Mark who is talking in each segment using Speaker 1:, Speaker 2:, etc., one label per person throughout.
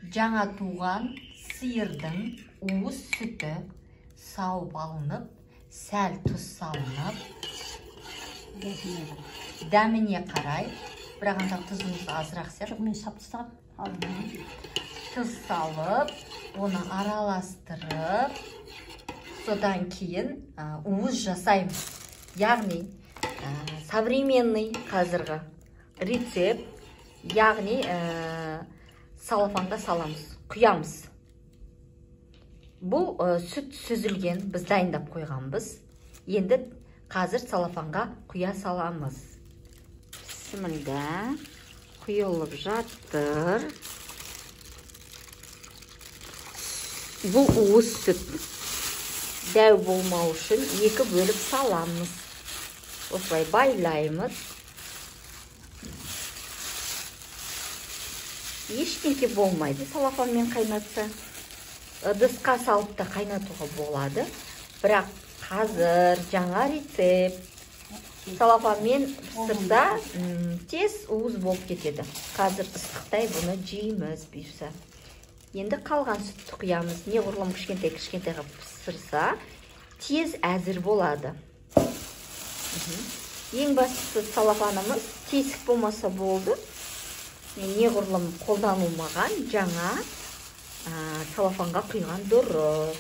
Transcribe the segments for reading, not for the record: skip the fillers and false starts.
Speaker 1: жаңа туған сиырдың уыз сүті сауып алынып, сәл тұз салынып, дәміне қарай, бірақ анда тұзымыз азырақ сияқты.
Speaker 2: Мен сап тастағам.
Speaker 1: Тұз салып, оны араластырып, содан кейін уыз жасаймыз. Яғни современный қазіргі рецепт, яғни салафанға саламыз, құямыз. Бұл сүт сүзілген, біз дайындап қойғанбыз. Енді қазір салафанға құя саламыз. Бісмілдә, құйылып жатыр. Бұл уыз сүт. Дәу болмау үшін екі бөліп саламыз. Осылай байлаймыз. Ештеңке болмайды салафанмен қайнатса. Ыдысқа салып та қайнатуға болады. Бірақ қазір жаңа рецепт. Салафанмен пісірса тез уыз болып кетеді. Қазір ыстықтай бұны жейміз бұйырса. Енді қалған сүтті құямыз. Неғұрлым кішкентай пісірса, тез әзір болады. Ең бастысы салафанымыз тесік болмаса болды. Неғұрлым қолданылмаған жаңа салафанға құйған дұрыс.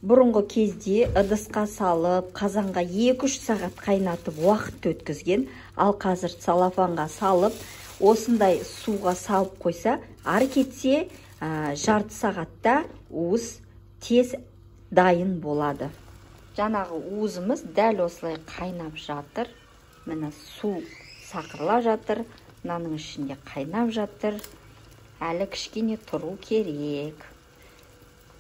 Speaker 1: Бұрынғы кезде ыдысқа салып, қазанға 2-3 сағат қайнатып уақыт өткізген, ал қазір салафанға салып, осындай суға салып қойса, ары кетсе жарты сағатта уыз тез дайын болады. Жаңағы уызымыз дәл осылай қайнап жатыр. Міне су сақырла жатыр, мынаның ішінде қайнап жатыр. Әлі кішкене тұру керек.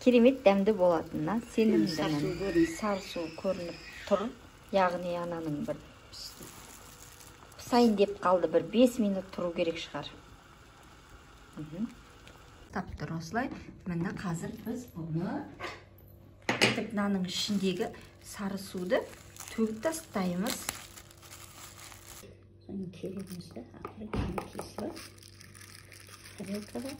Speaker 1: Керемет дәмді болатынына сенімдімін. Сарсу көрініп тұр. Яғни ананың бір пісайын деп қалды, бір 5 минут тұру керек шығар. Таптыр осылай. Міне қазір біз бұны мынаның ішіндегі сары суды төгіп тастаймыз.
Speaker 2: Керемізді ақыры кесіліп тарелкаға